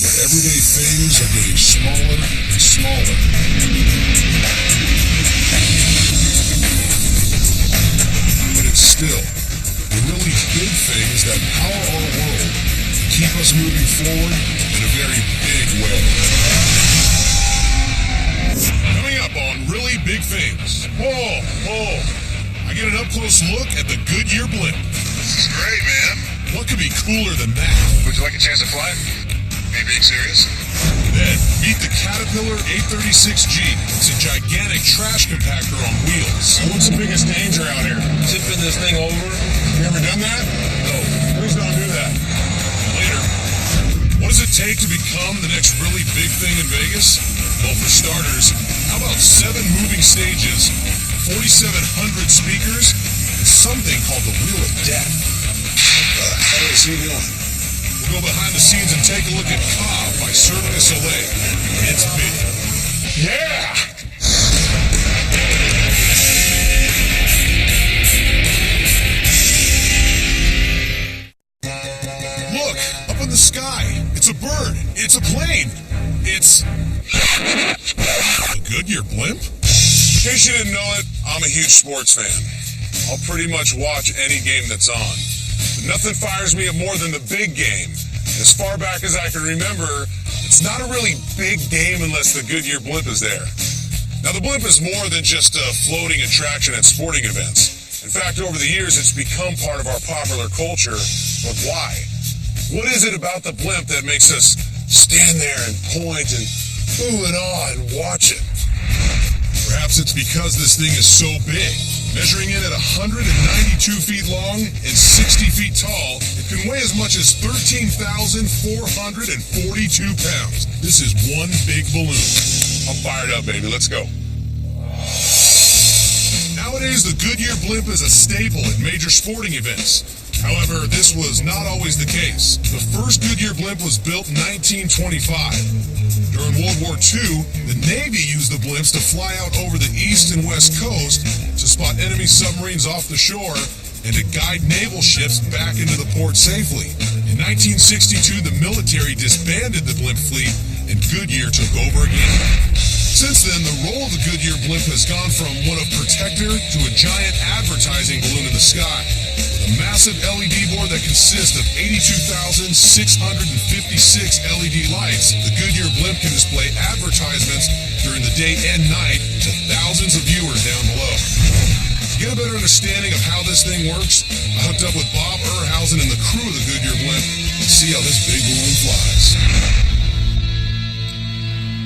where everyday things are getting smaller and smaller. But it's still the really big things that power our world and keep us moving forward in a very big way. Coming up on Really Big Things. Whoa. I get an up-close look at the Goodyear blimp. This is great, man. What could be cooler than that? Would you like a chance to fly it? Are you being serious? Then, meet the Caterpillar 836G. It's a gigantic trash compactor on wheels. What's the biggest danger out here? Tipping this thing over? You ever done that? No. Please don't do that. Later. What does it take to become the next really big thing in Vegas? Well, for starters, how about 7 moving stages, 4,700 speakers, and something called the Wheel of Death? How is he doing? We'll go behind the scenes and take a look at Cobb by Cirque du Soleil. It's big. Yeah! Look, up in the sky. It's a bird. It's a plane. It's a Goodyear blimp? In case you didn't know it, I'm a huge sports fan. I'll pretty much watch any game that's on. But nothing fires me up more than the big game. As far back as I can remember, it's not a really big game unless the Goodyear blimp is there. Now, the blimp is more than just a floating attraction at sporting events. In fact, over the years, it's become part of our popular culture. But why? What is it about the blimp that makes us stand there and point and ooh and ah and watch it? Perhaps it's because this thing is so big. Measuring in at 192 feet long and 60 feet tall, it can weigh as much as 13,442 pounds. This is one big balloon. I'm fired up, baby. Let's go. Nowadays, the Goodyear blimp is a staple at major sporting events. However, this was not always the case. The first Goodyear blimp was built in 1925. During World War II, the Navy used the blimps to fly out over the east and west coast to spot enemy submarines off the shore and to guide naval ships back into the port safely. In 1962, the military disbanded the blimp fleet and Goodyear took over again. Since then, the role of the Goodyear blimp has gone from one of protector to a giant advertising balloon in the sky. With a massive LED board that consists of 82,656 LED lights, the Goodyear blimp can display advertisements during the day and night to thousands of viewers down below. To get a better understanding of how this thing works, I hooked up with Bob Ehrhausen and the crew of the Goodyear blimp to see how this big balloon flies.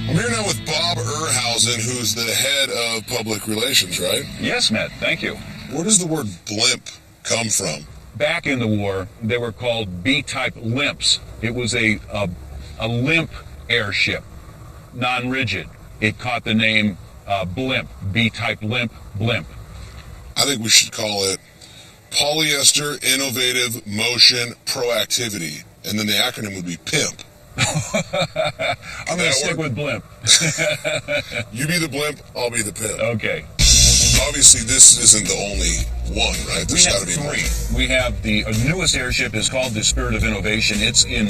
I'm here now with Bob Ehrhausen, who's the head of public relations, right? Yes, Matt, thank you. Where does the word blimp come from? Back in the war, they were called B-type limps. It was a limp airship, non-rigid. It caught the name blimp, B-type limp, blimp. I think we should call it Polyester Innovative Motion Proactivity, and then the acronym would be PIMP. I'm going to stick with blimp. You be the blimp, I'll be the pimp. Okay. Obviously, this isn't the only one, right? There's got to be more. We have the newest airship is called the Spirit of Innovation. It's in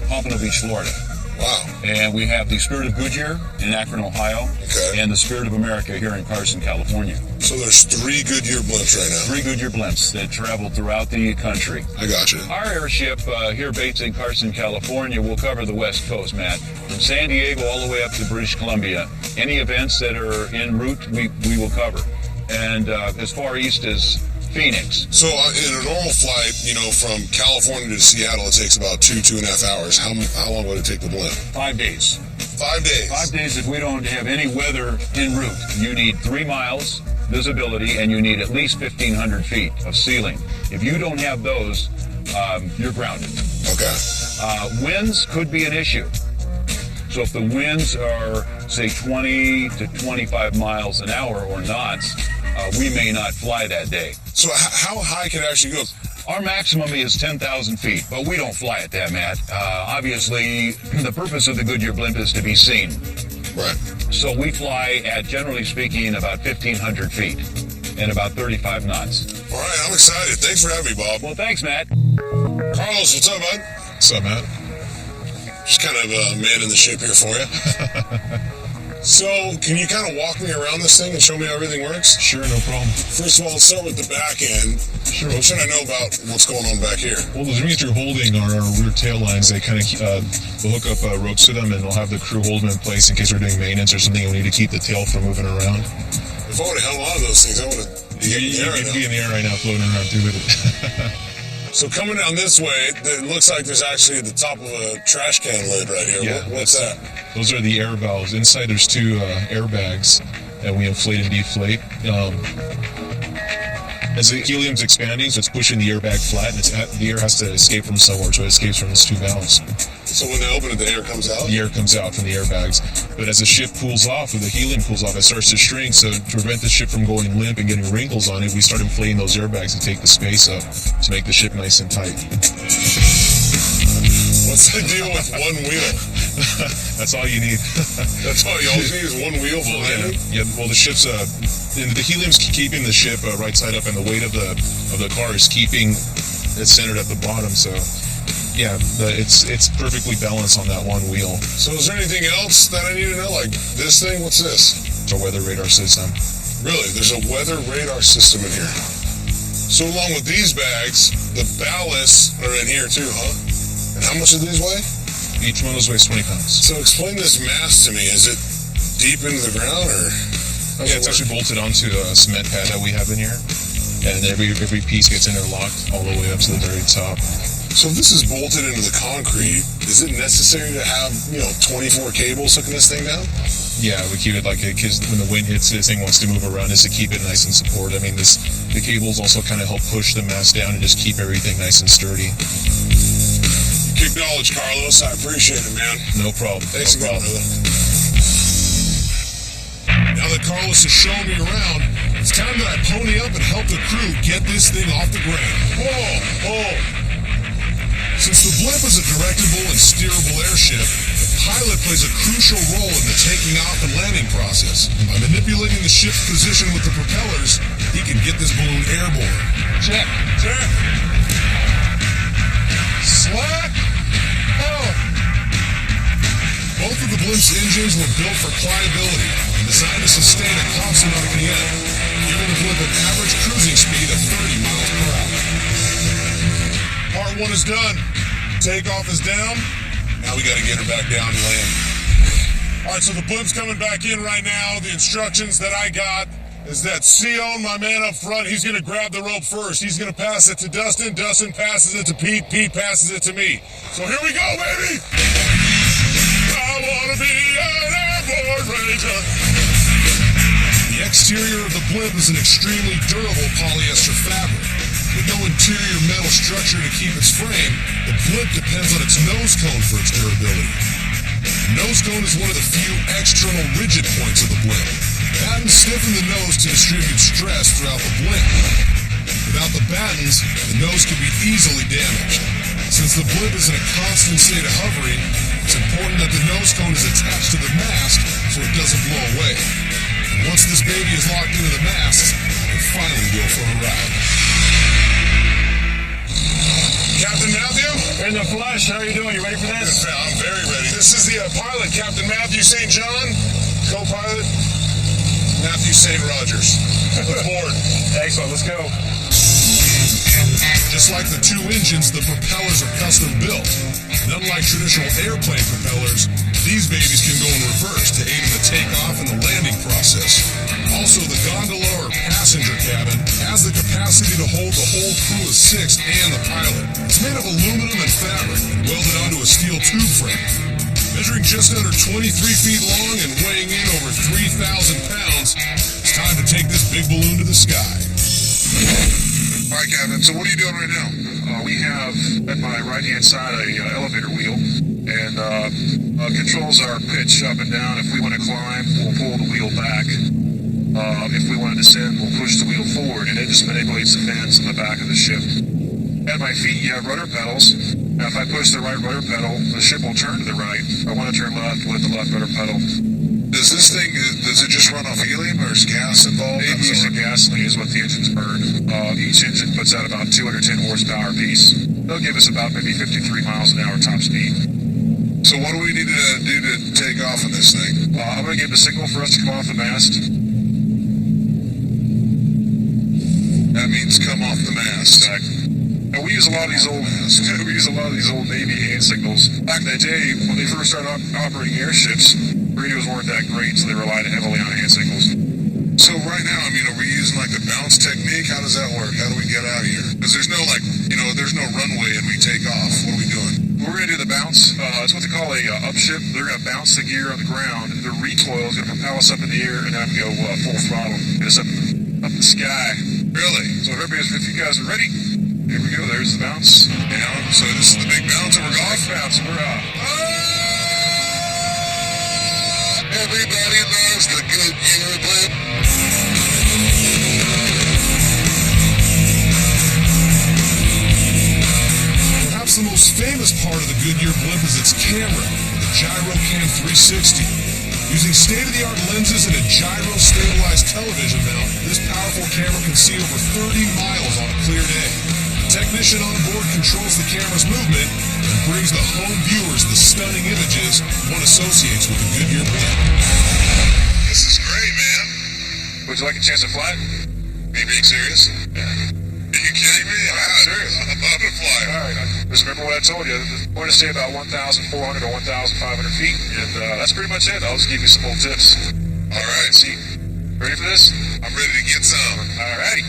Pompano Beach, Florida. Wow. And we have the Spirit of Goodyear in Akron, Ohio. Okay. And the Spirit of America here in Carson, California. So there's 3 Goodyear blimps right now. 3 Goodyear blimps that travel throughout the country. I got you. Our airship here based in Carson, California will cover the West Coast, Matt. From San Diego all the way up to British Columbia. Any events that are en route, we will cover. And as far east as Phoenix. So in a normal flight, from California to Seattle, it takes about 2.5 hours. How long would it take the blimp? 5 days. 5 days? 5 days if we don't have any weather en route. You need 3 miles visibility and you need at least 1,500 feet of ceiling. If you don't have those, you're grounded. Okay. Winds could be an issue. So if the winds are, say, 20 to 25 miles an hour or knots, we may not fly that day. So how high can it actually go? Our maximum is 10,000 feet, but we don't fly at that, Matt. Obviously, the purpose of the Goodyear blimp is to be seen. Right. So we fly at, generally speaking, about 1,500 feet and about 35 knots. All right, I'm excited. Thanks for having me, Bob. Well, thanks, Matt. Carlos, what's up, bud? What's up, Matt? Just kind of man in the ship here for you. So, can you kind of walk me around this thing and show me how everything works? Sure, no problem. First of all, let's start with the back end. Sure. What should I know about what's going on back here? Well, the rings you're holding are our rear tail lines. They kind of we'll hook up ropes to them, and we'll have the crew hold them in place in case we're doing maintenance or something and we need to keep the tail from moving around. If I would have held on to those things, I would have You'd be in the air right now, floating around through with it. So coming down this way, it looks like there's actually the top of a trash can lid right here. Yeah, What's that? Those are the air valves. Inside there's two airbags, and we inflate and deflate. As the helium's expanding, so it's pushing the airbag flat, and the air has to escape from somewhere, so it escapes from these two valves. So when they open it, the air comes out? The air comes out from the airbags. But as the ship cools off, or the helium cools off, it starts to shrink. So to prevent the ship from going limp and getting wrinkles on it, we start inflating those airbags to take the space up to make the ship nice and tight. What's the deal with one wheel? That's all you need. That's all you always need is one wheel for landing? Yeah, well, the ship's the helium's keeping the ship right side up, and the weight of the car is keeping it centered at the bottom. So, yeah, it's perfectly balanced on that one wheel. So, is there anything else that I need to know? Like this thing? What's this? It's a weather radar system. Really? There's a weather radar system in here. So, along with these bags, the ballasts are in here too, huh? And how much do these weigh? Each one of those weighs 20 pounds. So, explain this mast to me. Is it deep into the ground, or? Yeah, it's actually bolted onto a cement pad that we have in here, and every piece gets interlocked all the way up to the very top. So if this is bolted into the concrete, is it necessary to have 24 cables hooking this thing down? Yeah, we keep it like it, because when the wind hits, this thing wants to move around, is to keep it nice and supported. I mean, the cables also kind of help push the mast down and just keep everything nice and sturdy. You acknowledge, Carlos. I appreciate it, man. No problem. Thanks no again, problem. brother. Now that Carlos has shown me around, it's time that I pony up and help the crew get this thing off the ground. Whoa! Since the blimp is a directable and steerable airship, the pilot plays a crucial role in the taking off and landing process. By manipulating the ship's position with the propellers, he can get this balloon airborne. Check. Slack! Both of the blimp's engines were built for pliability and designed to sustain a constant RPM, giving the blimp an average cruising speed of 30 miles per hour. Part 1 is done. Takeoff is down. Now we got to get her back down and land. All right, so the blimp's coming back in right now. The instructions that I got is that Sion, my man up front, he's going to grab the rope first. He's going to pass it to Dustin. Dustin passes it to Pete. Pete passes it to me. So here we go, baby! I wanna be an airborne ranger. The exterior of the blimp is an extremely durable polyester fabric. With no interior metal structure to keep its frame, the blimp depends on its nose cone for its durability. The nose cone is one of the few external rigid points of the blimp. Battens stiffen the nose to distribute stress throughout the blimp. Without the battens, the nose can be easily damaged. Since the blimp is in a constant state of hovering, it's important that the nose cone is attached to the mast so it doesn't blow away. And once this baby is locked into the mast, we'll finally go for a ride. Captain Matthew? In the flesh, how are you doing? You ready for this? I'm very ready. This is the pilot, Captain Matthew St. John, co-pilot Matthew St. Rogers. Aboard. Excellent, let's go. Just like the two engines, the propellers are custom built. And unlike traditional airplane propellers, these babies can go in reverse to aid in the takeoff and the landing process. Also, the gondola or passenger cabin has the capacity to hold the whole crew of 6 and the pilot. It's made of aluminum and fabric and welded onto a steel tube frame. Measuring just under 23 feet long and weighing in over 3,000 pounds, it's time to take this big balloon to the sky. All right, Captain, so what are you doing right now? We have at my right-hand side a elevator wheel, and controls are pitched up and down. If we want to climb, we'll pull the wheel back. If we want to descend, we'll push the wheel forward, and it just manipulates the fans on the back of the ship. At my feet, you have rudder pedals. Now, if I push the right rudder pedal, the ship will turn to the right. If I want to turn left, with the left rudder pedal. Does this thing, does it just run off helium or is gas involved? It uses gasoline is what the engines burn. Each engine puts out about 210 horsepower apiece. They'll give us about maybe 53 miles an hour top speed. So what do we need to do to take off on this thing? I'm going to give the signal for us to come off the mast. That means come off the mast. Exactly. Now we use a lot of these old Navy hand signals. Back in the day, when they first started operating airships, radios weren't that great, so they relied heavily on hand signals. So right now, I mean, are we using like the bounce technique? How does that work? How do we get out of here? Because there's no there's no runway and we take off. What are we doing? We're going to do the bounce. It's what they call a upship. They're going to bounce the gear on the ground. The recoil is going to propel us up in the air, and then I'm going to go full throttle. Get us up the sky. Really? So if you guys are ready, here we go. There's the bounce. Yeah. So this is the big bounce, and we're off. Big bounce. We're off. Everybody loves the Goodyear blimp. Perhaps the most famous part of the Goodyear blimp is its camera, the GyroCam 360. Using state-of-the-art lenses and a gyro-stabilized television mount, this powerful camera can see over 30 miles on a clear day. The technician on board controls the camera's movement and brings the home viewers the stunning images one associates with the Goodyear blimp. This is great, man. Would you like a chance to fly? Are you being serious? Yeah. Are you kidding me? I'm serious. I'd love to fly. All right. Just remember what I told you. The point is to stay about 1,400 or 1,500 feet, and that's pretty much it. I'll just give you some little tips. All right. See. Ready for this? I'm ready to get some. All righty.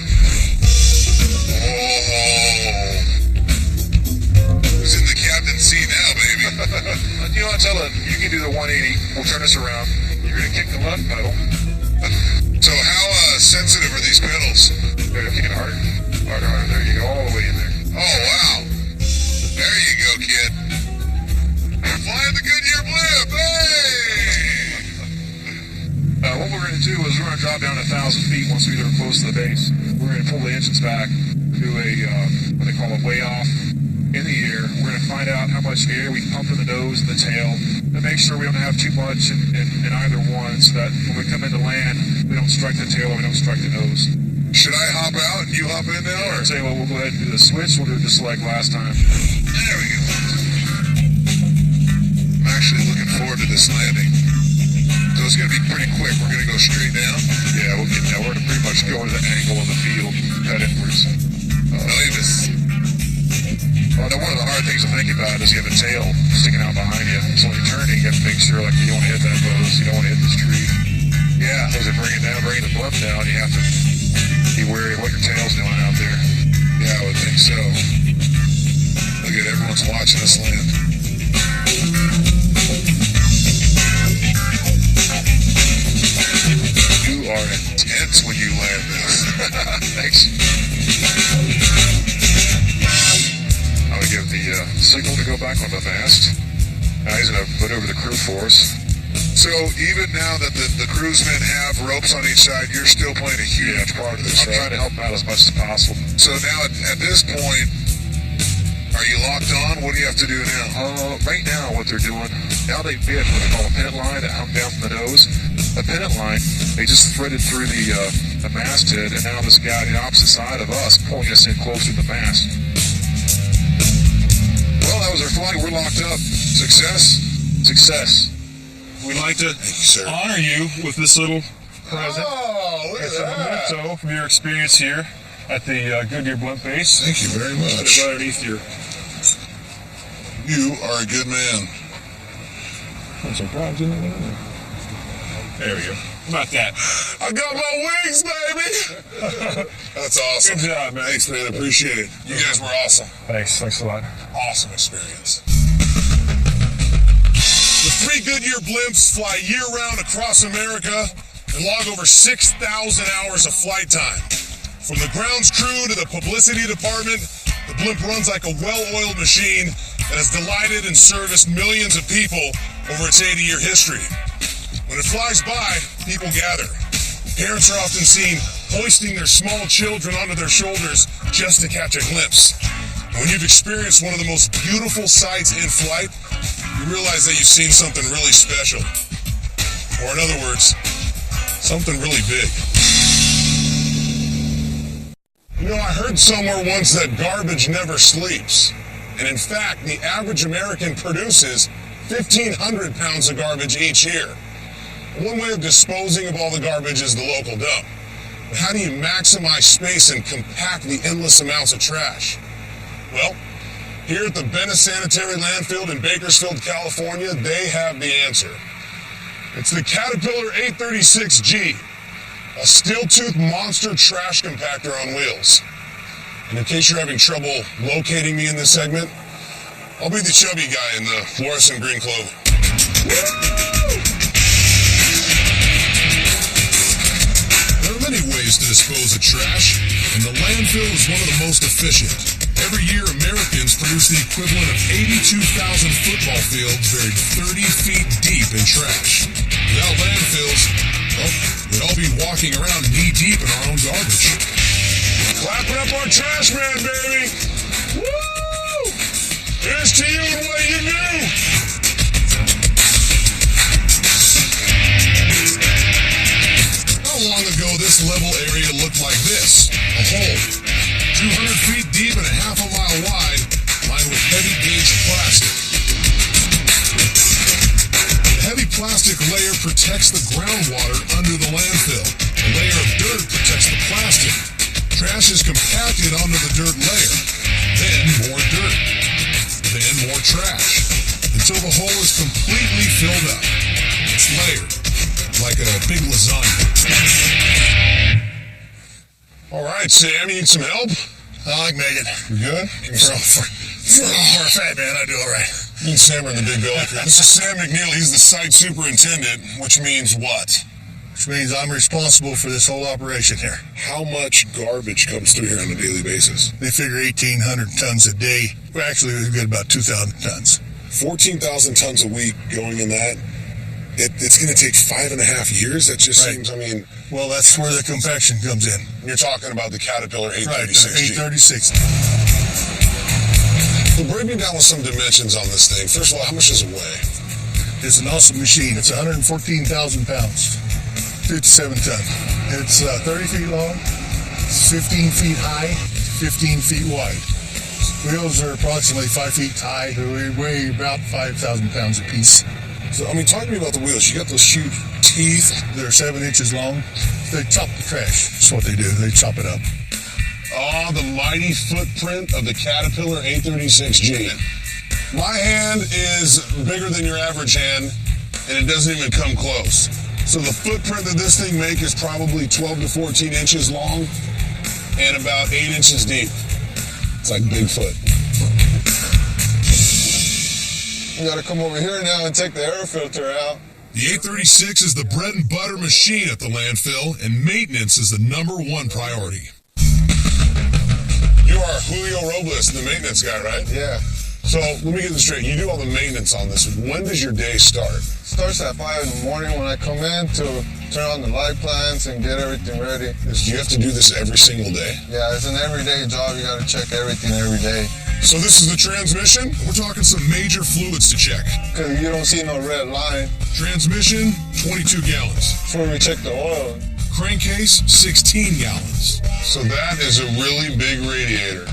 Oh. Who's in the captain's seat now, baby? You know what? Tell him you can do the 180. We'll turn this around. You're going to kick the left pedal. So how sensitive are these pedals? You're kicking harder. Harder. There you go. All the way in there. Oh, wow. There you go, kid. We're flying the Goodyear blimp. Hey! What we're going to do is we're going to drop down 1,000 feet once we get close to the base. We're going to pull the engines back, do a, what they call a way off in the air. We're going to find out how much air we can pump in the nose and the tail and make sure we don't have too much in either one so that when we come into land, we don't strike the tail or we don't strike the nose. Should I hop out and you hop in now? Or? I'll tell you what, we'll go ahead and do the switch. We'll do it just like last time. There we go. I'm actually looking forward to this landing. So it's going to be pretty quick. We're going to go straight down. Yeah, we're going to pretty much go to the angle of the field, head inwards. Well, one of the hard things to think about is you have a tail sticking out behind you. So when you're turning, you have to make sure like you don't want to hit that post, you don't want to hit this tree. Yeah. So as they bring it down, bring the blimp down, you have to be wary of what your tail's doing out there. Yeah, I would think so. Look at everyone's watching us land. You are intense when you land this. Thanks. I'm going to give the signal to go back on the mast. Now he's going to put over the crew for us. So even now that the crewsmen have ropes on each side, you're still playing a huge part of this, I'm trying to help out as much as possible. So now at this point, are you locked on? What do you have to do now? Right now what they're doing, now they've bid what they call a pennant line that hung down from the nose. A pennant line, they just threaded through the masthead, and now this guy on the opposite side of us pulling us in closer to the mast. Well, that was our flight. We're locked up. Success? Success. We'd like to Thank you, sir. honor you with this little present. Oh, look at It's a that. memento from your experience here at the Goodyear Blimp Base. Thank you very Put it much. right underneath your... You are a good man. There's some crabs in there. There we go. How about that? I got my wings, baby. That's awesome. Good job, man. Thanks, man. Appreciate it. You guys were awesome. Thanks a lot. Awesome experience. The 3 Goodyear blimps fly year-round across America and log over 6,000 hours of flight time. From the grounds crew to the publicity department, the blimp runs like a well-oiled machine that has delighted and serviced millions of people over its 80-year history. When it flies by, people gather. Parents are often seen hoisting their small children onto their shoulders just to catch a glimpse. And when you've experienced one of the most beautiful sights in flight, you realize that you've seen something really special. Or in other words, something really big. You know, I heard somewhere once that garbage never sleeps. And in fact, the average American produces 1,500 pounds of garbage each year. One way of disposing of all the garbage is the local dump. But how do you maximize space and compact the endless amounts of trash? Well, here at the Bennett Sanitary Landfill in Bakersfield, California, they have the answer. It's the Caterpillar 836G, a steel-toothed monster trash compactor on wheels. And in case you're having trouble locating me in this segment, I'll be the chubby guy in the fluorescent green clothing. There are many ways to dispose of trash, and the landfill is one of the most efficient. Every year, Americans produce the equivalent of 82,000 football fields buried 30 feet deep in trash. Without landfills, well, we'd all be walking around knee-deep in our own garbage. Clapping up our trash man, baby! Woo! Here's to you and what you do! Not long ago, this level area looked like this. A hole. 200 feet deep and a half a mile wide, lined with heavy gauge plastic. The heavy plastic layer protects the groundwater under the landfill. A layer of dirt protects the plastic. Trash is compacted onto the dirt layer. Then more dirt. Then more trash. Until the hole is completely filled up. It's layered, like a big lasagna. All right, Sam, you need some help? I like Megan. You good? For a fat man, I do all right. Me and Sam are in the big belly crew. This is Sam McNeil. He's the site superintendent, which means what? Which means I'm responsible for this whole operation here. How much garbage comes through here on a daily basis? They figure 1,800 tons a day. Well, actually, we get about 2,000 tons. 14,000 tons a week going in that. It's going to take 5.5 years? That just seems, I mean... Well, that's where the compaction comes in. You're talking about the Caterpillar 836G. Right, 836. Well, break me down with some dimensions on this thing. First of all, how much does it weigh? It's an awesome machine. It's 114,000 pounds. 57 ton. It's 30 feet long, 15 feet high, 15 feet wide. Wheels are approximately 5 feet high. They weigh about 5,000 pounds apiece. So, I mean, talk to me about the wheels. You got those huge teeth. They're 7 inches long. They chop the trash. That's what they do. They chop it up. Oh, the mighty footprint of the Caterpillar 836G. My hand is bigger than your average hand, and it doesn't even come close. So the footprint that this thing makes is probably 12 to 14 inches long and about 8 inches deep. It's like Bigfoot. You gotta come over here now and take the air filter out. The 836 is the bread and butter machine at the landfill, and maintenance is the #1 priority. You are Julio Robles, the maintenance guy, right? Yeah. So let me get this straight. You do all the maintenance on this. When does your day start? Starts at 5 in the morning when I come in to turn on the light plants and get everything ready. Do you have to do this every single day? Yeah, it's an everyday job. You got to check everything every day. So this is the transmission? We're talking some major fluids to check. Because you don't see no red line. Transmission, 22 gallons. That's where we check the oil. Crankcase, 16 gallons. So that is a really big radiator.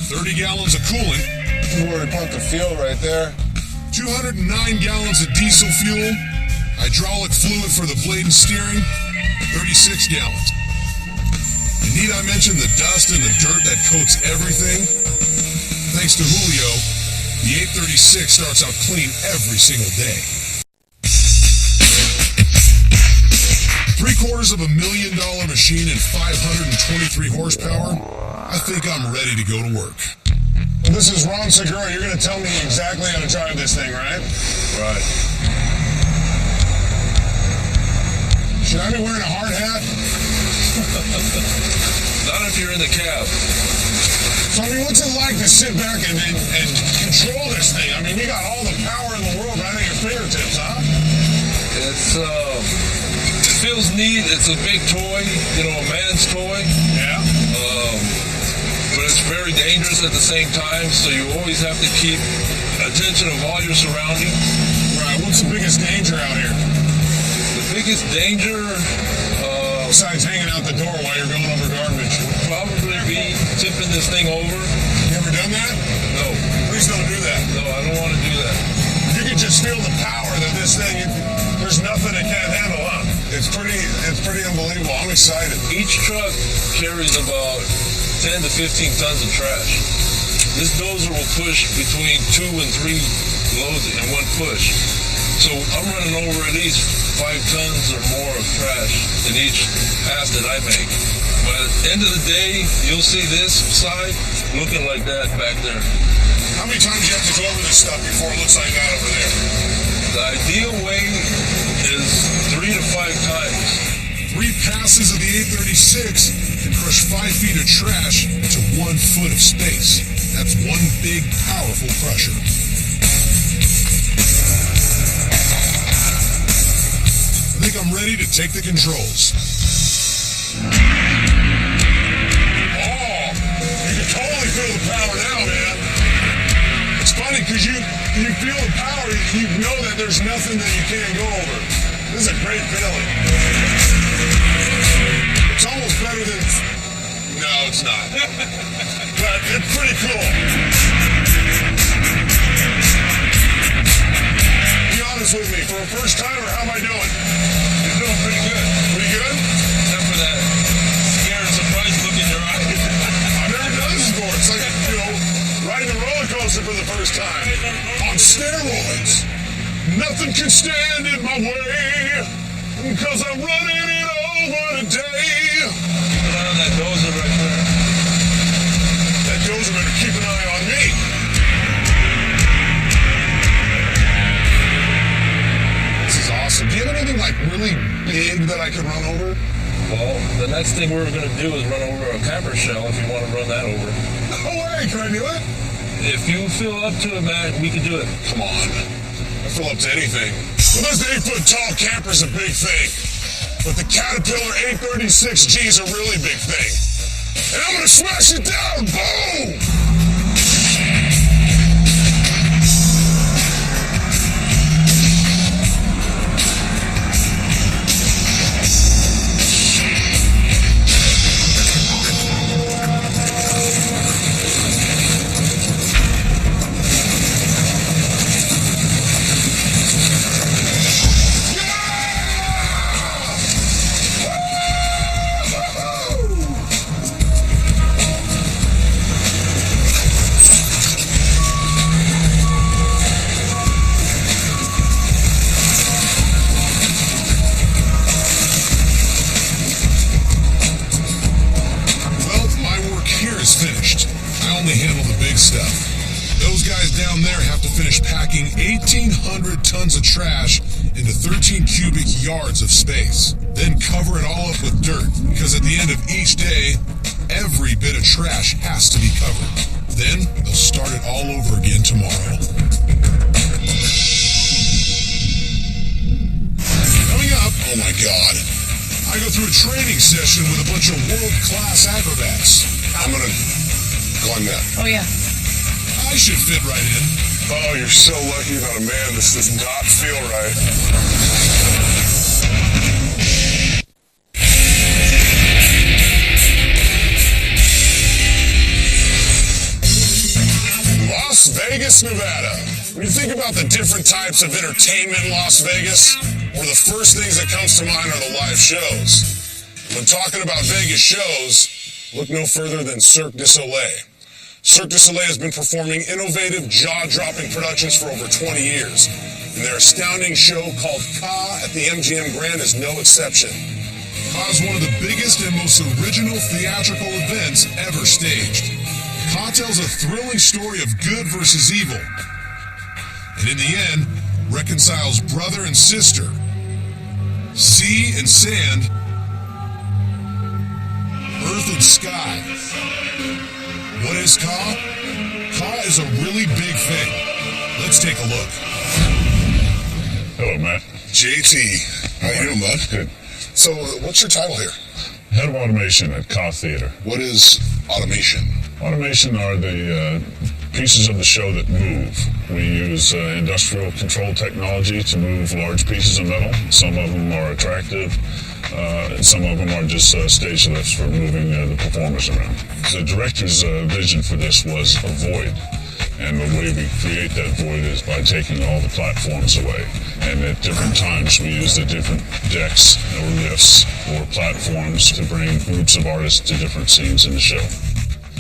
30 gallons of coolant. This is where we pump the fuel right there. 209 gallons of diesel fuel. Hydraulic fluid for the blade and steering, 36 gallons. And need I mention the dust and the dirt that coats everything? Thanks to Julio, the 836 starts out clean every single day. $750,000 machine and 523 horsepower. I think I'm ready to go to work. Well, this is Ron Segura. You're going to tell me exactly how to drive this thing, right? Right. Should I be wearing a hard hat? Not if you're in the cab. So, I mean, what's it like to sit back and control this thing? I mean, you got all the power in the world right at your fingertips, huh? It's, it feels neat. It's a big toy, you know, a man's toy. Yeah. But it's very dangerous at the same time, so you always have to keep attention of all your surroundings. Right. What's the biggest danger out here? The biggest danger, besides hanging out the door while you're going over garbage, would probably be tipping this thing over. You ever done that? No. Please don't do that. No, I don't want to do that. If you could just just feel the power that this thing, there's nothing it can't handle, huh? It's pretty unbelievable. I'm excited. Each truck carries about 10 to 15 tons of trash. This dozer will push between 2 and 3 loads in one push. So I'm running over at least 5 tons or more of trash in each pass that I make. But at the end of the day, you'll see this side looking like that back there. How many times do you have to go over this stuff before it looks like that over there? The ideal way is 3 to 5 times. 3 passes of the 836 can crush 5 feet of trash into 1 foot of space. That's one big, powerful crusher. I think I'm ready to take the controls. Oh, you can totally feel the power now, man. It's funny because you feel the power, you know that there's nothing that you can't go over. This is a great feeling. It's almost better than... No, it's not. But it's pretty cool. Be honest with me, for a first timer, how am I doing? You're doing pretty good. Pretty good? Except for that scared, surprised look in your eye. I've never done this before. It's like, riding a roller coaster for the first time. On steroids. Nothing can stand in my way, because I'm running it over today. Keep an eye on that dozer right there. That dozer better keep an eye on me. This is awesome. Do you have anything like really big that I could run over? Well, the next thing we're going to do is run over a camper shell if you want to run that over. No way. Can I do it? If you feel up to it, Matt, we can do it. Come on. I feel up to anything. Well, this 8-foot-tall camper's a big thing. But the Caterpillar 836G is a really big thing. And I'm going to smash it down. Boom! Finished. I only handle the big stuff. Those guys down there have to finish packing 1,800 tons of trash into 13 cubic yards of space. Then cover it all up with dirt, because at the end of each day, every bit of trash has to be covered. Then they'll start it all over again tomorrow. Coming up, oh my God, I go through a training session with a bunch of world-class acrobats. I'm going to climb that. Oh, yeah. I should fit right in. Oh, you're so lucky you're not a man. This does not feel right. Las Vegas, Nevada. When you think about the different types of entertainment in Las Vegas, one of the first things that comes to mind are the live shows. When talking about Vegas shows, look no further than Cirque du Soleil. Cirque du Soleil has been performing innovative, jaw-dropping productions for over 20 years, and their astounding show called Ka at the MGM Grand is no exception. Ka is one of the biggest and most original theatrical events ever staged. Ka tells a thrilling story of good versus evil, and in the end, reconciles brother and sister, sea and sand, earth and sky. What is Ka? Ka is a really big thing. Let's take a look. Hello, Matt. JT. How you doing, bud? Good. So, what's your title here? Head of automation at Ka Theater. What is automation? Automation are the pieces of the show that move. We use industrial control technology to move large pieces of metal. Some of them are attractive. Some of them are just stage lifts for moving the performers around. The director's vision for this was a void. And the way we create that void is by taking all the platforms away. And at different times we use the different decks or lifts or platforms to bring groups of artists to different scenes in the show.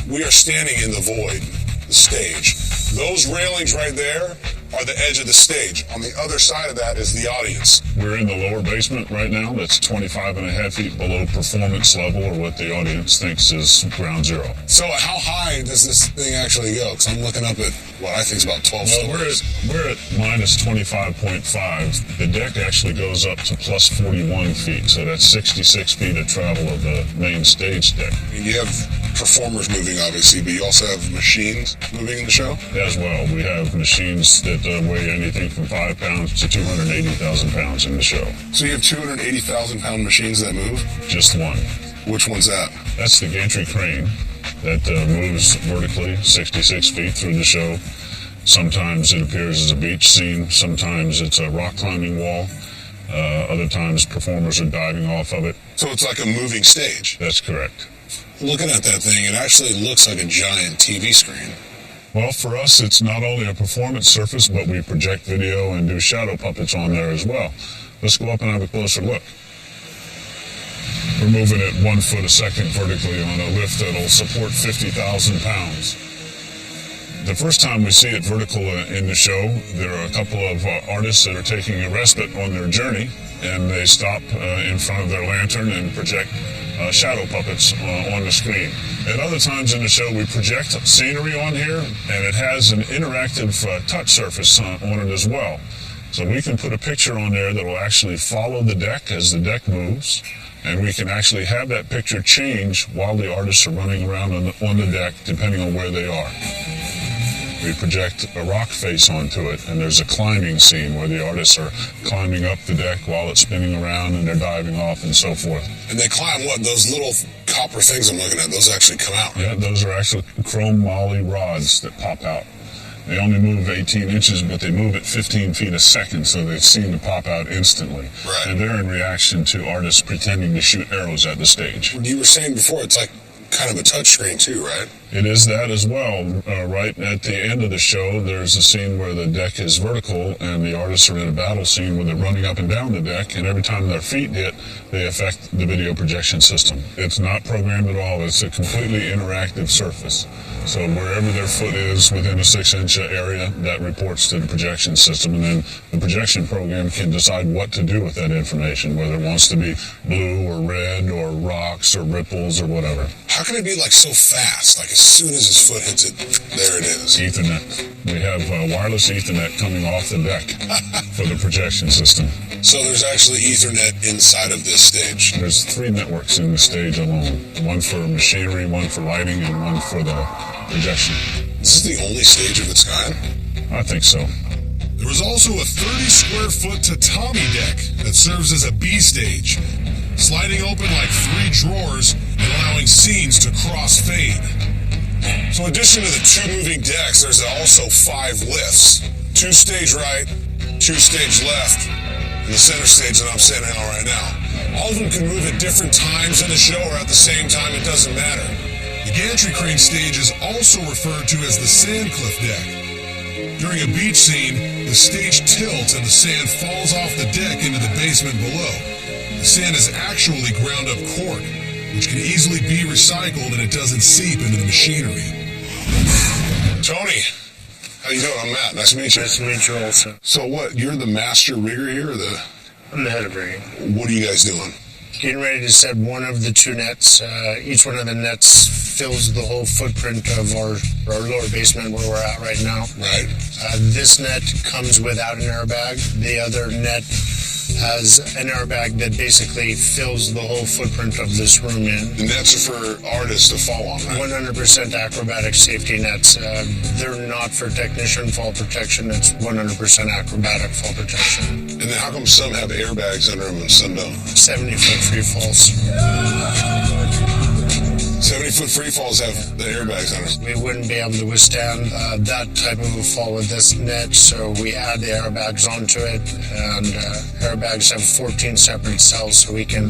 We are standing in the void, the stage. Those railings right there are the edge of the stage. On the other side of that is the audience. We're in the lower basement right now. That's 25.5 feet below performance level, or what the audience thinks is ground zero. So how high does this thing actually go? Because I'm looking up at what I think is about 12 stories. We're at minus 25.5. The deck actually goes up to plus 41 feet, so that's 66 feet of travel of the main stage deck. I mean, you have performers moving, obviously, but you also have machines moving in the show? As well. We have machines that weigh anything from 5 pounds to 280,000 pounds in the show. So you have 280,000 pound machines that move? Just one. Which one's that? That's the gantry crane that moves vertically 66 feet through the show. Sometimes it appears as a beach scene. Sometimes it's a rock climbing wall. Other times performers are diving off of it. So it's like a moving stage? That's correct. Looking at that thing, it actually looks like a giant TV screen. Well, for us, it's not only a performance surface, but we project video and do shadow puppets on there as well. Let's go up and have a closer look. We're moving at 1 foot a second vertically on a lift that'll support 50,000 pounds. The first time we see it vertical in the show, there are a couple of artists that are taking a respite on their journey, and they stop in front of their lantern and project shadow puppets on the screen. At other times in the show, we project scenery on here, and it has an interactive touch surface on it as well. So we can put a picture on there that will actually follow the deck as the deck moves, and we can actually have that picture change while the artists are running around on the deck, depending on where they are. We project a rock face onto it, and there's a climbing scene where the artists are climbing up the deck while it's spinning around and they're diving off and so forth. And they climb what? Those little copper things I'm looking at, those actually come out? Yeah, those are actually chrome moly rods that pop out. They only move 18 inches, but they move at 15 feet a second, so they seem to pop out instantly. Right. And they're in reaction to artists pretending to shoot arrows at the stage. You were saying before, it's like kind of a touch screen too, right? It is that as well. Right at the end of the show, there's a scene where the deck is vertical and the artists are in a battle scene where they're running up and down the deck, and every time their feet hit, they affect the video projection system. It's not programmed at all. It's a completely interactive surface. So wherever their foot is within a 6-inch area, that reports to the projection system, and then the projection program can decide what to do with that information, whether it wants to be blue or red or rocks or ripples or whatever. How can it be like so fast? Like as soon as his foot hits it, there it is. Ethernet. We have wireless Ethernet coming off the deck for the projection system. So there's actually Ethernet inside of this stage. There's 3 networks in the stage alone. One for machinery, one for lighting, and one for the projection. Is this the only stage of its kind? I think so. There was also a 30-square-foot tatami deck that serves as a B stage, sliding open like 3 drawers and allowing scenes to cross-fade. So in addition to the 2 moving decks, there's also 5 lifts. 2 stage right, 2 stage left, and the center stage that I'm sitting on right now. All of them can move at different times in the show or at the same time, it doesn't matter. The gantry crane stage is also referred to as the sand cliff deck. During a beach scene, the stage tilts and the sand falls off the deck into the basement below. The sand is actually ground up cork, which can easily be recycled and it doesn't seep into the machinery. Tony, how you doing? I'm Matt. Nice to meet you. Nice to meet you also. So what, you're the master rigger here, or I'm the head of rigging. what are you guys doing? Getting ready to set one of the 2 nets. Each one of the nets fills the whole footprint of our lower basement where we're at right now. Right. This net comes without an airbag. The other net has an airbag that basically fills the whole footprint of this room in. The nets are for artists to fall on, right? 100% acrobatic safety nets. They're not for technician fall protection. It's 100% acrobatic fall protection. And then how come some have airbags under them and some don't? 70-foot free falls. 70-foot free falls have the airbags under them. We wouldn't be able to withstand that type of a fall with this net, so we add the airbags onto it, and airbags have 14 separate cells, so we can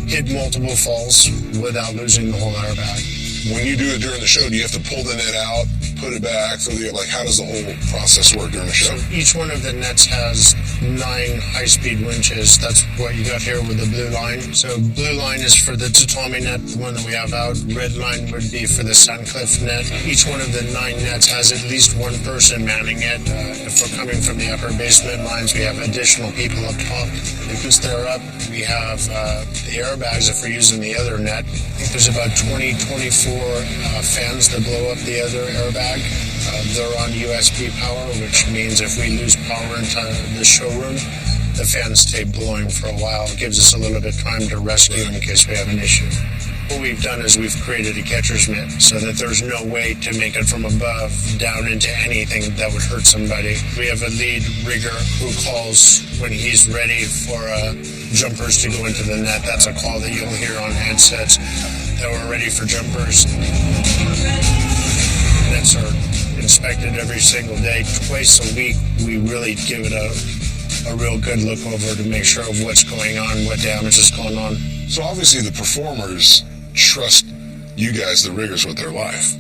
hit multiple falls without losing the whole airbag. When you do it during the show, do you have to pull the net out, put it back, like how does the whole process work during the show? So each one of the nets has 9 high-speed winches. That's what you got here with the blue line. So blue line is for the tatami net, the one that we have out. Red line would be for the Sandcliff net. Each one of the 9 nets has at least one person manning it. If we're coming from the upper basement lines, we have additional people up top. Because they're up, we have the airbags if we're using the other net. I think there's about 20, 24 fans that blow up the other airbag. They're on USB power, which means if we lose power into the showroom, the fans stay blowing for a while. It gives us a little bit of time to rescue in case we have an issue. What we've done is we've created a catcher's mitt so that there's no way to make it from above down into anything that would hurt somebody. We have a lead rigger who calls when he's ready for jumpers to go into the net. That's a call that you'll hear on headsets that we're ready for jumpers. Nets are inspected every single day. Twice a week, we really give it a real good look over to make sure of what's going on, what damage is going on. So obviously the performers trust you guys, the riggers, with their life.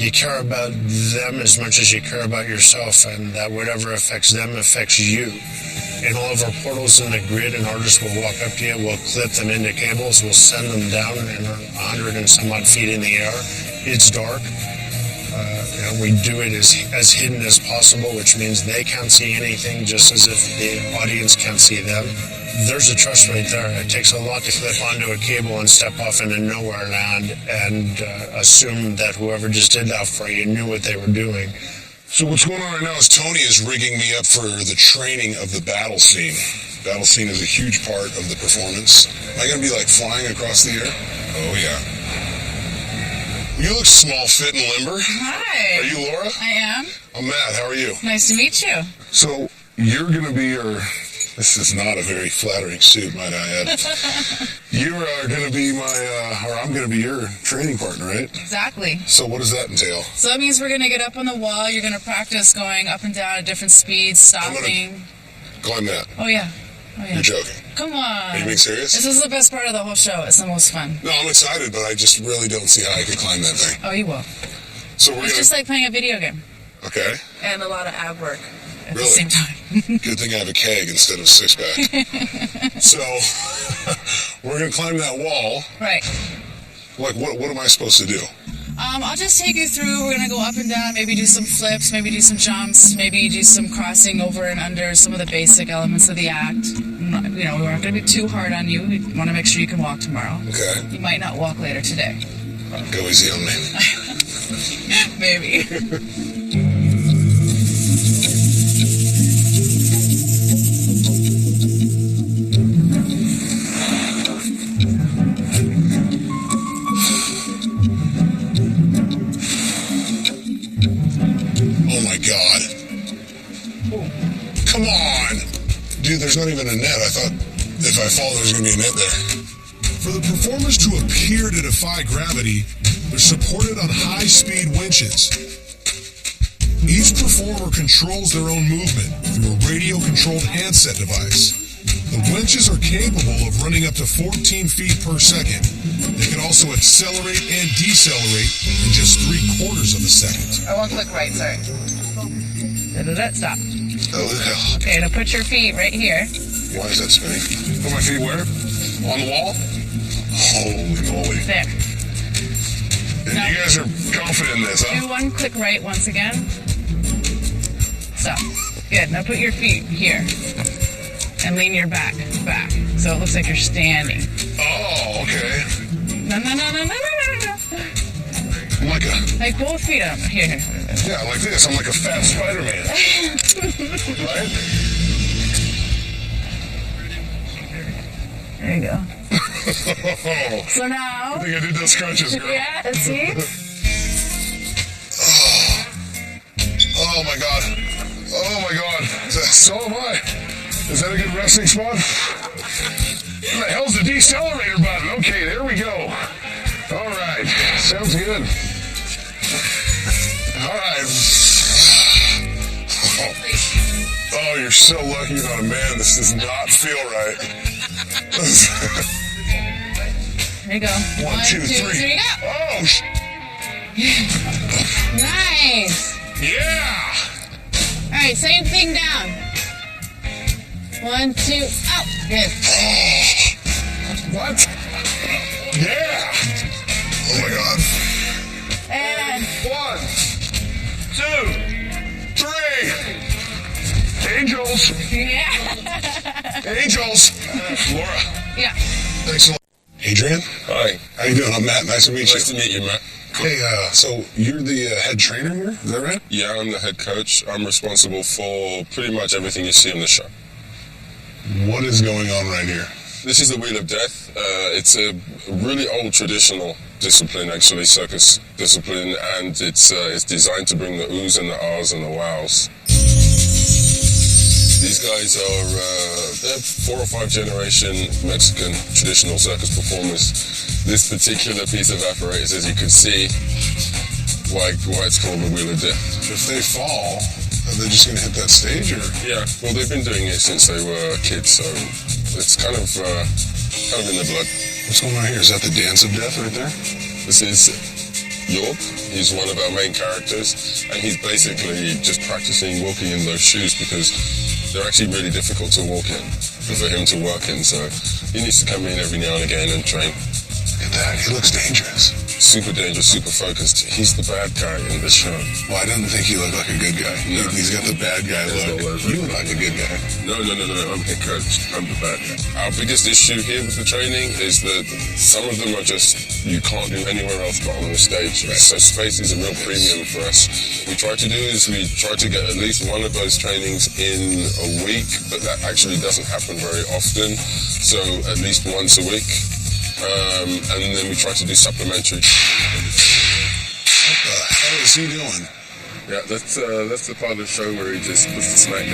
You care about them as much as you care about yourself, and that whatever affects them affects you. In all of our portals in the grid, an artist will walk up to you, we'll clip them into cables, we'll send them down in 100 and some odd feet in the air. It's dark. And we do it as hidden as possible, which means they can't see anything, just as if the audience can't see them. There's a trust right there. It takes a lot to clip onto a cable and step off into nowhere land and assume that whoever just did that for you knew what they were doing. So what's going on right now is Tony is rigging me up for the training of the battle scene. Battle scene is a huge part of the performance. Am I going to be like flying across the air? Oh, yeah. You look small, fit, and limber. Hi. Are you Laura? I am. I'm Matt. How are you? Nice to meet you. So you're going to be your... This is not a very flattering suit, might I add. You are going to be or I'm going to be your training partner, right? Exactly. So what does that entail? So that means we're going to get up on the wall. You're going to practice going up and down at different speeds, stopping. Climb that. Oh, yeah. You're joking. Come on. Are you being serious? This is the best part of the whole show. It's the most fun. No, I'm excited, but I just really don't see how I could climb that thing. Oh, you will. So It's just like playing a video game. Okay. And a lot of ab work at Really? the same time. Good thing I have a keg instead of a six-pack. So, we're going to climb that wall. Right. Like, what am I supposed to do? I'll just take you through. We're going to go up and down, maybe do some flips, maybe do some jumps, maybe do some crossing over and under, some of the basic elements of the act. We aren't going to be too hard on you. We want to make sure you can walk tomorrow. Okay. You might not walk later today. Go easy on me. Maybe. Oh my God. Come on. Dude, there's not even a net. I thought if I fall, there's going to be a net there. For the performers to appear to defy gravity, they're supported on high-speed winches. Each performer controls their own movement through a radio-controlled handset device. The winches are capable of running up to 14 feet per second. They can also accelerate and decelerate in just 3/4 of a second. I won't click right, sorry. Stop. Oh, Okay, now put your feet right here. why is that spinning? Put my feet where? On the wall? Holy moly. There. And Now- you guys are confident in this, huh? Do one click right once again. Stop. Good. Now put your feet here. And lean your back. So it looks like you're standing. Oh, okay. No. I'm like a... Like both feet up. Here. Yeah, like this. I'm like a fat Spider-Man. Right? There you go. So now... I think I did those crunches, girl. Yeah, let's see. Oh my God. Oh my God. So am I. Is that a good resting spot? What the hell's the decelerator button? Okay, there we go. All right. Sounds good. All right. Oh, you're so lucky you're not a man. This does not feel right. There you go. 1, 2, 3. Go. Oh, Nice. Yeah! All right, same thing down. 1, 2, out. Good. What? Yeah! Oh my God. And 1, 2, 3. Angels. yeah. Angels. Laura. Yeah. Thanks a lot. Adrian? Hi. How you doing? I'm Matt. Nice to meet you. Nice to meet you, Matt. Hey, so you're the head trainer here? Is that right? Yeah, I'm the head coach. I'm responsible for pretty much everything you see on the show. What is going on right here? This is the Wheel of Death. It's a really old traditional discipline, actually, circus discipline, and it's designed to bring the oohs and the ahs and the wows. These guys are they're 4 or 5 generation Mexican traditional circus performers. This particular piece of apparatus, as you can see, why it's called the Wheel of Death. If they fall, are they just going to hit that stage, or? Yeah, well, they've been doing it since they were kids, so it's kind of in their blood. What's going on here? Is that the Dance of Death right there? This is York. He's one of our main characters, and he's basically just practicing walking in those shoes because they're actually really difficult to walk in for him to work in, so he needs to come in every now and again and train. Look at that. He looks dangerous. Super dangerous, super focused. He's the bad guy in the show. Well, I didn't think he looked like a good guy. No. He's got the bad guy look. You look like a good guy. No. I'm head coach. I'm the bad guy. Our biggest issue here with the training is that some of them are just, you can't do anywhere else but on the stage. Right. So space is a real premium for us. What we try to do is we try to get at least one of those trainings in a week, but that actually doesn't happen very often. So at least once a week. And then we try to do supplementary. What the hell is he doing? Yeah, that's the part of the show where he just puts the smack down.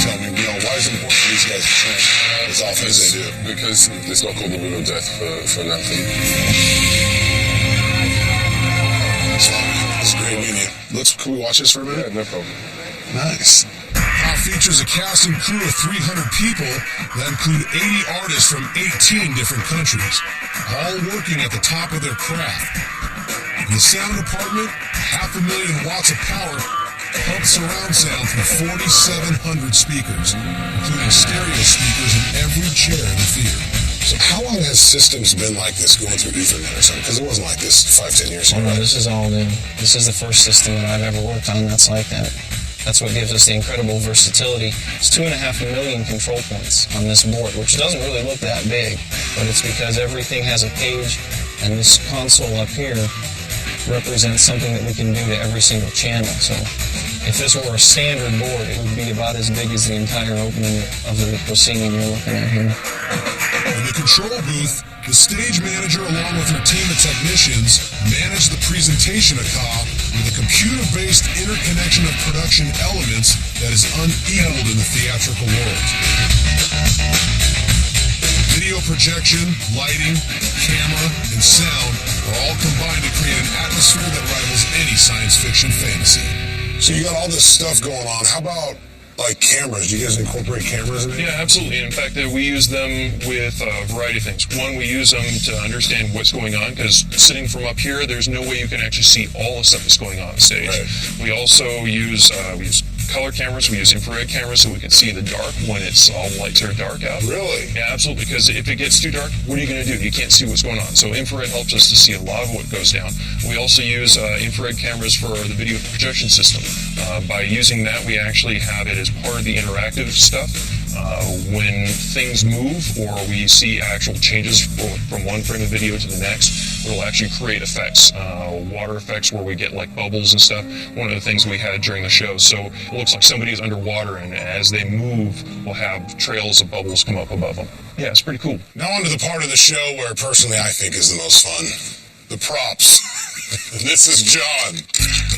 Tell me, why is it important for these guys to train as often as they do? Because it's not called the Wheel of Death for nothing. It's great meeting you. Can we watch this for a minute? Yeah, no problem. Nice. Now features a cast and crew of 300 people that include 80 artists from 18 different countries, all working at the top of their craft. In the sound department, 500,000 watts of power pumps surround sound through 4,700 speakers, including stereo speakers in every chair in the theater. So how long has systems been like this going through Ethernet or something? Because it wasn't like this 5-10 years ago. Oh, no, this is all new. This is the first system that I've ever worked on that's like that. That's what gives us the incredible versatility. It's 2.5 million control points on this board, which doesn't really look that big, but it's because everything has a page, and this console up here represents something that we can do to every single channel. So if this were a standard board, it would be about as big as the entire opening of the proscenium you're looking at here. In the control booth, the stage manager along with her team of technicians manage the presentation of Ka with a computer-based interconnection of production elements that is unequaled in the theatrical world. Video projection, lighting, camera, and sound are all combined to create an atmosphere that rivals any science fiction fantasy. So you got all this stuff going on. How about like cameras? Do you guys incorporate cameras in it? Yeah, absolutely. In fact, we use them with a variety of things. One, we use them to understand what's going on, because sitting from up here, there's no way you can actually see all the stuff that's going on stage. Right. We also use color cameras. We use infrared cameras so we can see the dark when all the lights are dark out. Really? Yeah, absolutely. Because if it gets too dark, what are you going to do? You can't see what's going on. So infrared helps us to see a lot of what goes down. We also use infrared cameras for the video projection system. By using that, we actually have it as part of the interactive stuff. When things move or we see actual changes from one frame of video to the next, it'll actually create effects, water effects where we get like bubbles and stuff. One of the things we had during the show. So it looks like somebody's underwater, and as they move, we'll have trails of bubbles come up above them. Yeah, it's pretty cool. Now on to the part of the show where personally I think is the most fun. The props. This is John.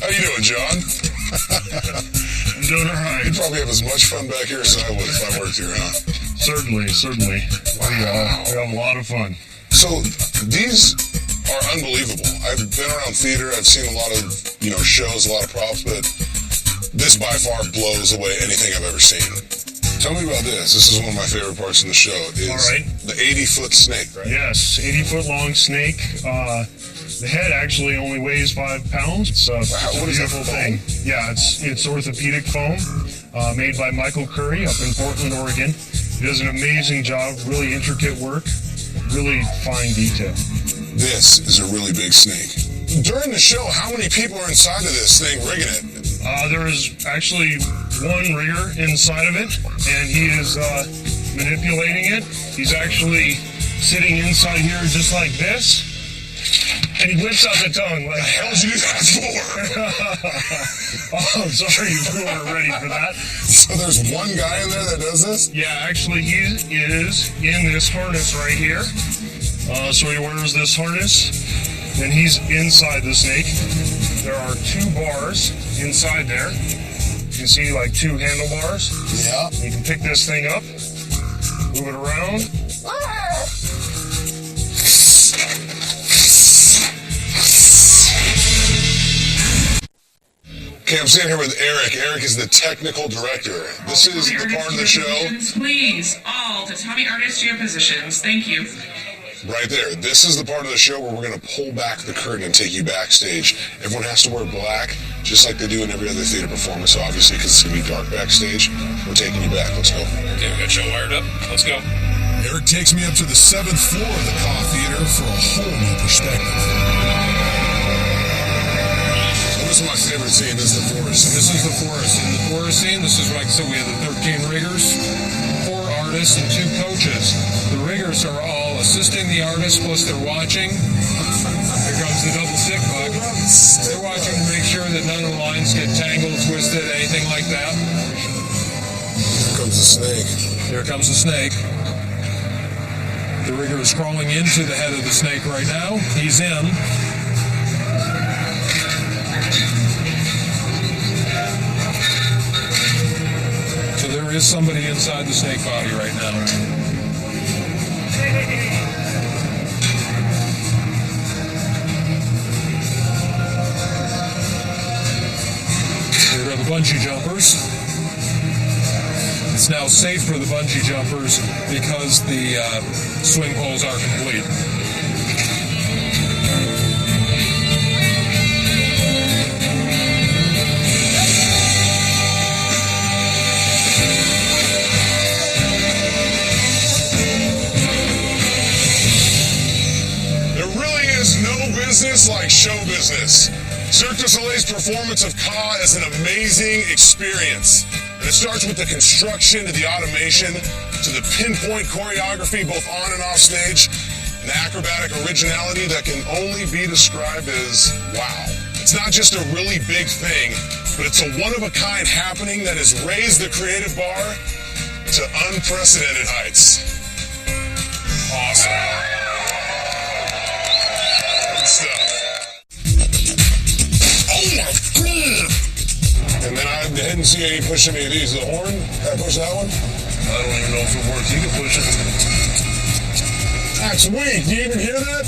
How you doing, John? I'm doing all right. You'd probably have as much fun back here as I would if I worked here, huh? Certainly. Wow. We have a lot of fun. So these are unbelievable. I've been around theater. I've seen a lot of, shows, a lot of props, but this by far blows away anything I've ever seen. Tell me about this. This is one of my favorite parts in the show. Is All right. the 80-foot snake, right? Yes, 80-foot long snake. The head actually only weighs 5 pounds. It's a What is that beautiful foam? thing. Yeah, it's orthopedic foam made by Michael Curry up in Portland, Oregon. He does an amazing job, really intricate work, really fine detail. This is a really big snake. During the show, how many people are inside of this thing rigging it? There is actually one rigger inside of it, and he is manipulating it. He's actually sitting inside here just like this, and he whips out the tongue. Like, How did you do that for? oh, sorry, you weren't ready for that. So there's one guy in there that does this? Yeah, actually, he is in this harness right here. So he wears this harness, and he's inside the snake. There are 2 bars inside there. You can see like 2 handlebars. Yeah. You can pick this thing up, move it around. Okay, I'm sitting here with Eric. Eric is the technical director. This is the part of the show. Please, all tatami artists to your positions. Thank you. Right there. This is the part of the show where we're going to pull back the curtain and take you backstage. Everyone has to wear black, just like they do in every other theater performance, obviously, because it's going to be dark backstage. We're taking you back. Let's go. Okay, we got show wired up. Let's go. Eric takes me up to the 7th floor of the Ka Theater for a whole new perspective. This is my favorite scene. This is the forest. This is the forest. In the forest scene, this is like, so we have the 13 riggers, 4 artists, and 2 coaches. The riggers are all assisting the artists, plus they're watching. Here comes the double stick bug. They're watching to make sure that none of the lines get tangled, twisted, anything like that. Here comes the snake. Here comes the snake. The rigger is crawling into the head of the snake right now. He's in. So there is somebody inside the snake body right now. Here are the bungee jumpers. It's now safe for the bungee jumpers because the swing poles are complete. Business like show business. Cirque du Soleil's performance of Ka is an amazing experience. And it starts with the construction to the automation to the pinpoint choreography both on and off stage, and the acrobatic originality that can only be described as wow. It's not just a really big thing, but it's a one-of-a-kind happening that has raised the creative bar to unprecedented heights. Awesome. Stuff. Oh my god! And then I didn't see any push any of these. The horn? Can I push that one? I don't even know if it works. You can push it. That's weak. Do you even hear that?